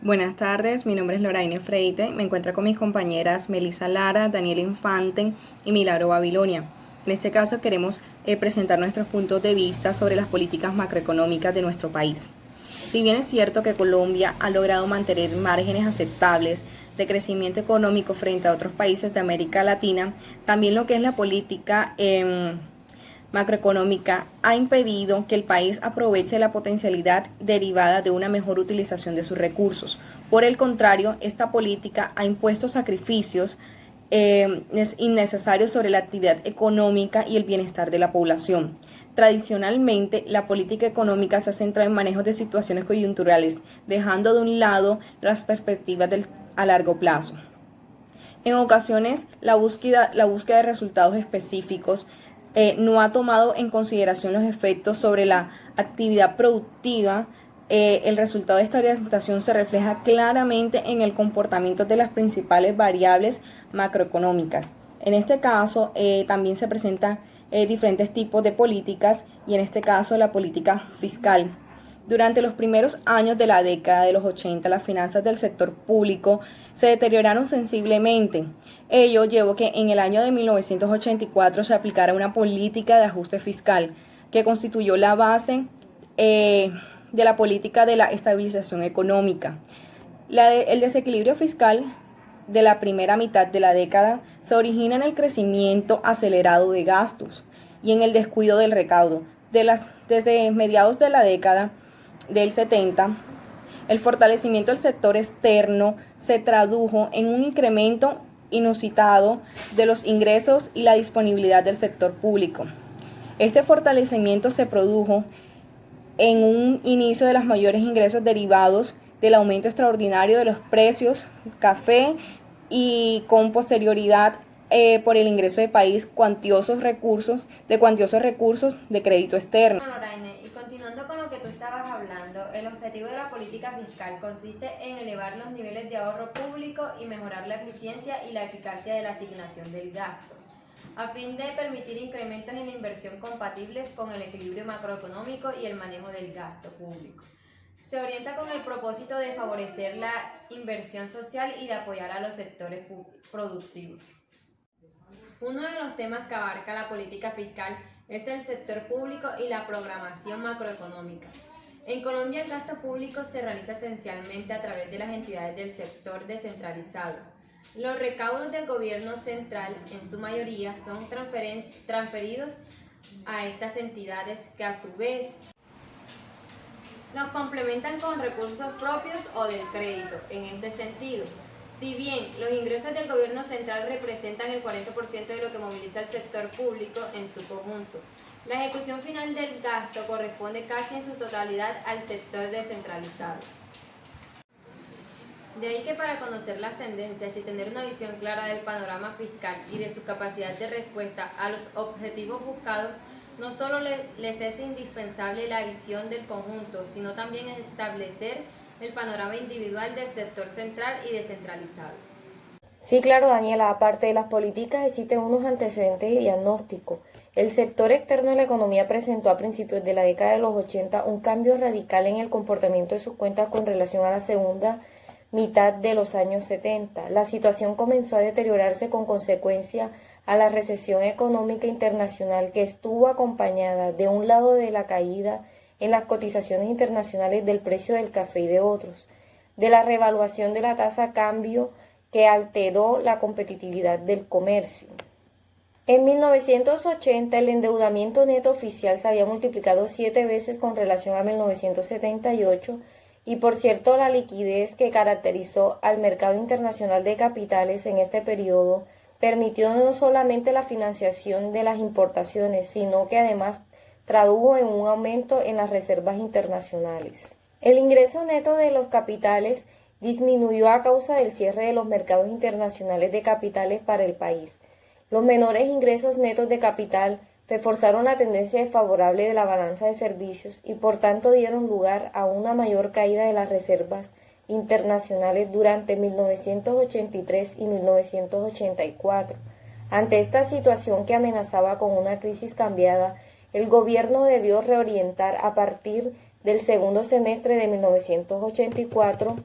Buenas tardes, mi nombre es Loraine Freite, me encuentro con mis compañeras Melissa Lara, Daniel Infante y Milagro Babilonia. En este caso queremos presentar nuestros puntos de vista sobre las políticas macroeconómicas de nuestro país. Si bien es cierto que Colombia ha logrado mantener márgenes aceptables de crecimiento económico frente a otros países de América Latina, también lo que es la política macroeconómica ha impedido que el país aproveche la potencialidad derivada de una mejor utilización de sus recursos. Por el contrario, esta política ha impuesto sacrificios innecesarios sobre la actividad económica y el bienestar de la población. Tradicionalmente, la política económica se ha centrado en manejos de situaciones coyunturales, dejando de un lado las perspectivas a largo plazo. En ocasiones, la búsqueda de resultados específicos no ha tomado en consideración los efectos sobre la actividad productiva. El resultado de esta orientación se refleja claramente en el comportamiento de las principales variables macroeconómicas. En este caso, también se presentan diferentes tipos de políticas y en este caso la política fiscal. Durante los primeros años de la década de los 80, las finanzas del sector público se deterioraron sensiblemente. Ello llevó que en el año de 1984 se aplicara una política de ajuste fiscal que constituyó la base de la política de la estabilización económica. El desequilibrio fiscal de la primera mitad de la década se origina en el crecimiento acelerado de gastos y en el descuido del recaudo. Desde mediados de la década del 70, el fortalecimiento del sector externo se tradujo en un incremento inusitado de los ingresos y la disponibilidad del sector público. Este fortalecimiento se produjo en un inicio de los mayores ingresos derivados del aumento extraordinario de los precios café y con posterioridad por el ingreso de país cuantiosos recursos de crédito externo. Bueno, Raine, y continuando con lo que tú estabas hablando, el objetivo de la política fiscal consiste en elevar los niveles de ahorro público y mejorar la eficiencia y la eficacia de la asignación del gasto, a fin de permitir incrementos en la inversión compatibles con el equilibrio macroeconómico y el manejo del gasto público. Se orienta con el propósito de favorecer la inversión social y de apoyar a los sectores productivos. Uno de los temas que abarca la política fiscal es el sector público y la programación macroeconómica. En Colombia el gasto público se realiza esencialmente a través de las entidades del sector descentralizado. Los recaudos del gobierno central, en su mayoría, son transferidos a estas entidades que a su vez los complementan con recursos propios o del crédito. En este sentido, si bien los ingresos del gobierno central representan el 40% de lo que moviliza el sector público en su conjunto, la ejecución final del gasto corresponde casi en su totalidad al sector descentralizado. De ahí que para conocer las tendencias y tener una visión clara del panorama fiscal y de su capacidad de respuesta a los objetivos buscados, no solo les es indispensable la visión del conjunto, sino también establecer el panorama individual del sector central y descentralizado. Sí, claro, Daniela, aparte de las políticas existen unos antecedentes y diagnósticos. El sector externo de la economía presentó a principios de la década de los 80 un cambio radical en el comportamiento de sus cuentas con relación a la segunda mitad de los años 70. La situación comenzó a deteriorarse con consecuencia a la recesión económica internacional que estuvo acompañada de un lado de la caída en las cotizaciones internacionales del precio del café y de otros, de la revaluación de la tasa cambio que alteró la competitividad del comercio. En 1980 el endeudamiento neto oficial se había multiplicado 7 veces con relación a 1978 y por cierto la liquidez que caracterizó al mercado internacional de capitales en este periodo permitió no solamente la financiación de las importaciones, sino que además tradujo en un aumento en las reservas internacionales. El ingreso neto de los capitales disminuyó a causa del cierre de los mercados internacionales de capitales para el país. Los menores ingresos netos de capital reforzaron la tendencia desfavorable de la balanza de servicios y por tanto dieron lugar a una mayor caída de las reservas internacionales durante 1983 y 1984. Ante esta situación que amenazaba con una crisis cambiada, el gobierno debió reorientar a partir del segundo semestre de 1984,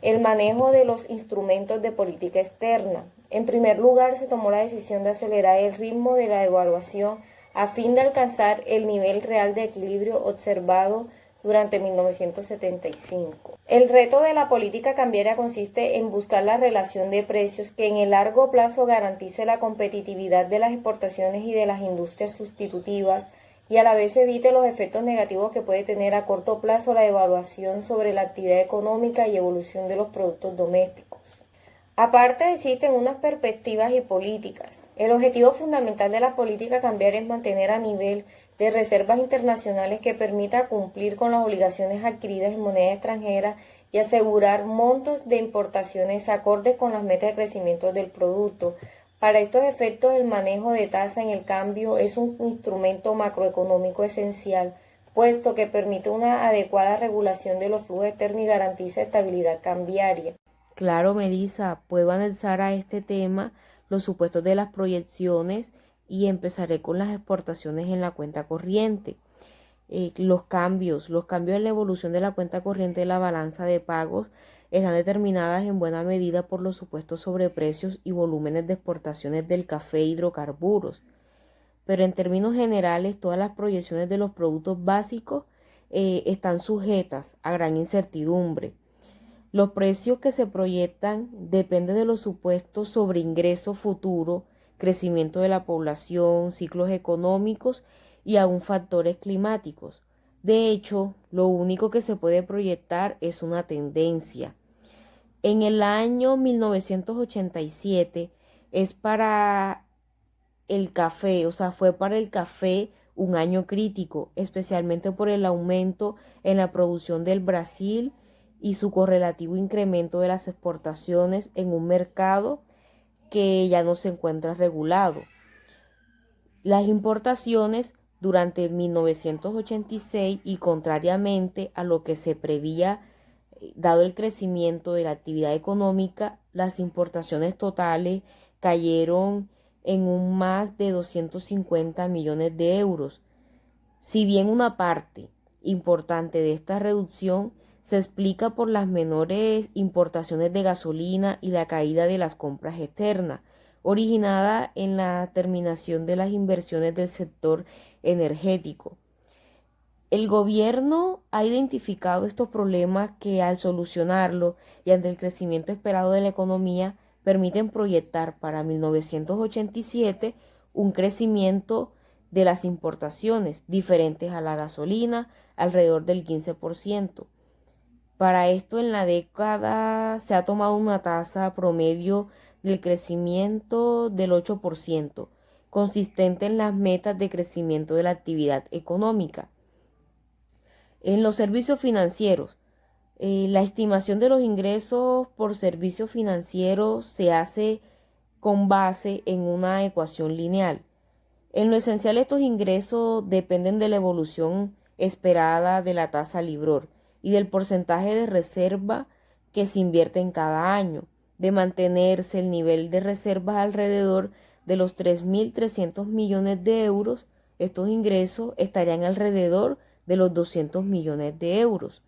el manejo de los instrumentos de política externa. En primer lugar, se tomó la decisión de acelerar el ritmo de la devaluación a fin de alcanzar el nivel real de equilibrio observado durante 1975. El reto de la política cambiaria consiste en buscar la relación de precios que en el largo plazo garantice la competitividad de las exportaciones y de las industrias sustitutivas y a la vez evite los efectos negativos que puede tener a corto plazo la devaluación sobre la actividad económica y evolución de los productos domésticos. Aparte, existen unas perspectivas y políticas. El objetivo fundamental de la política cambiaria es mantener a nivel de reservas internacionales que permita cumplir con las obligaciones adquiridas en moneda extranjera y asegurar montos de importaciones acordes con las metas de crecimiento del producto. Para estos efectos, el manejo de tasa en el cambio es un instrumento macroeconómico esencial, puesto que permite una adecuada regulación de los flujos externos y garantiza estabilidad cambiaria. Claro, Melissa, puedo analizar a este tema los supuestos de las proyecciones y empezaré con las exportaciones en la cuenta corriente. Los cambios en la evolución de la cuenta corriente de la balanza de pagos están determinadas en buena medida por los supuestos sobreprecios y volúmenes de exportaciones del café e hidrocarburos. Pero en términos generales, todas las proyecciones de los productos básicos están sujetas a gran incertidumbre. Los precios que se proyectan dependen de los supuestos sobre ingreso futuro, crecimiento de la población, ciclos económicos y aún factores climáticos. De hecho, lo único que se puede proyectar es una tendencia. En el año 1987 es para el café, fue para el café un año crítico, especialmente por el aumento en la producción del Brasil y su correlativo incremento de las exportaciones en un mercado que ya no se encuentra regulado. Las importaciones durante 1986 y contrariamente a lo que se prevía, dado el crecimiento de la actividad económica, las importaciones totales cayeron en un más de 250 millones de euros. Si bien una parte importante de esta reducción se explica por las menores importaciones de gasolina y la caída de las compras externas, originada en la terminación de las inversiones del sector energético. El gobierno ha identificado estos problemas que al solucionarlo y ante el crecimiento esperado de la economía permiten proyectar para 1987 un crecimiento de las importaciones diferentes a la gasolina alrededor del 15%. Para esto en la década se ha tomado una tasa promedio del crecimiento del 8%, consistente en las metas de crecimiento de la actividad económica. En los servicios financieros, la estimación de los ingresos por servicios financieros se hace con base en una ecuación lineal. En lo esencial, estos ingresos dependen de la evolución esperada de la tasa Libor y del porcentaje de reserva que se invierte en cada año. De mantenerse el nivel de reservas alrededor de los 3.300 millones de euros, estos ingresos estarían alrededor de los 200 millones de euros.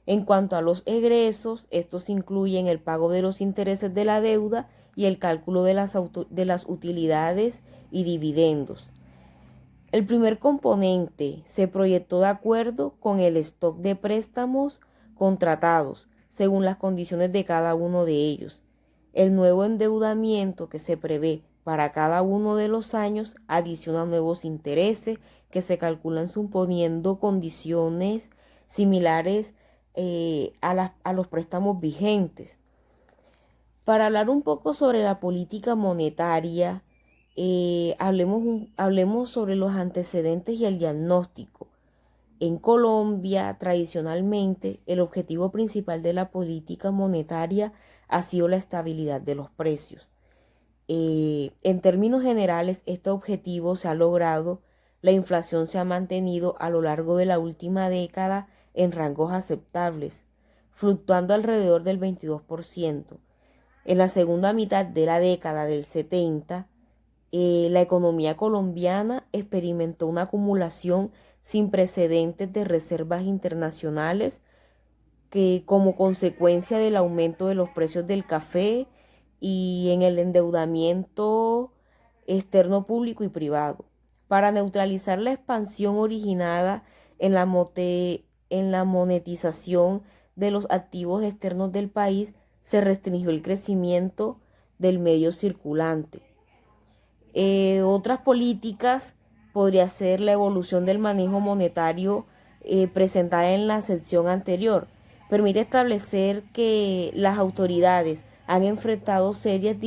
En cuanto a los egresos, estos incluyen el pago de los intereses de la deuda y el cálculo de las utilidades y dividendos. El primer componente se proyectó de acuerdo con el stock de préstamos contratados, según las condiciones de cada uno de ellos. El nuevo endeudamiento que se prevé para cada uno de los años adiciona nuevos intereses que se calculan suponiendo condiciones similares a los préstamos vigentes. Para hablar un poco sobre la política monetaria, hablemos sobre los antecedentes y el diagnóstico. En Colombia, tradicionalmente, el objetivo principal de la política monetaria ha sido la estabilidad de los precios. En términos generales, este objetivo se ha logrado. La inflación se ha mantenido a lo largo de la última década en rangos aceptables, fluctuando alrededor del 22%. En la segunda mitad de la década del 70, la economía colombiana experimentó una acumulación sin precedentes de reservas internacionales que como consecuencia del aumento de los precios del café y en el endeudamiento externo público y privado. Para neutralizar la expansión originada en la monetización de los activos externos del país, se restringió el crecimiento del medio circulante. Otras políticas podría ser la evolución del manejo monetario presentada en la sección anterior. Permite establecer que las autoridades han enfrentado serias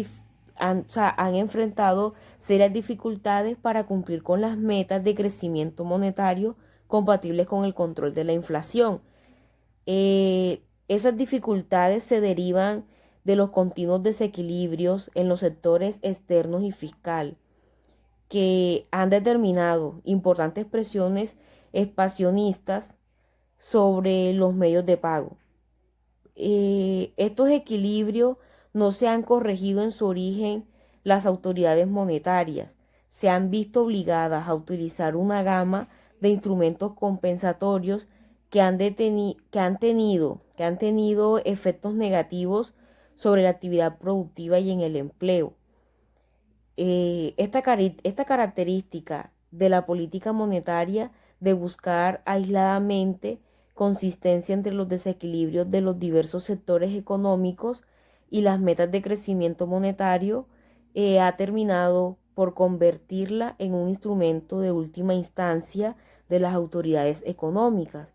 dificultades para cumplir con las metas de crecimiento monetario compatibles con el control de la inflación. Esas dificultades se derivan de los continuos desequilibrios en los sectores externos y fiscal, que han determinado importantes presiones expansionistas sobre los medios de pago. Estos equilibrios no se han corregido en su origen. Las autoridades monetarias se han visto obligadas a utilizar una gama de instrumentos compensatorios que han tenido efectos negativos sobre la actividad productiva y en el empleo. Esta característica de la política monetaria de buscar aisladamente consistencia entre los desequilibrios de los diversos sectores económicos y las metas de crecimiento monetario ha terminado por convertirla en un instrumento de última instancia de las autoridades económicas,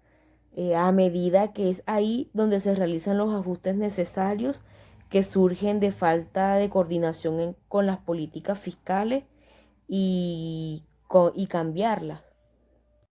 a medida que es ahí donde se realizan los ajustes necesarios que surgen de falta de coordinación con las políticas fiscales y cambiarlas.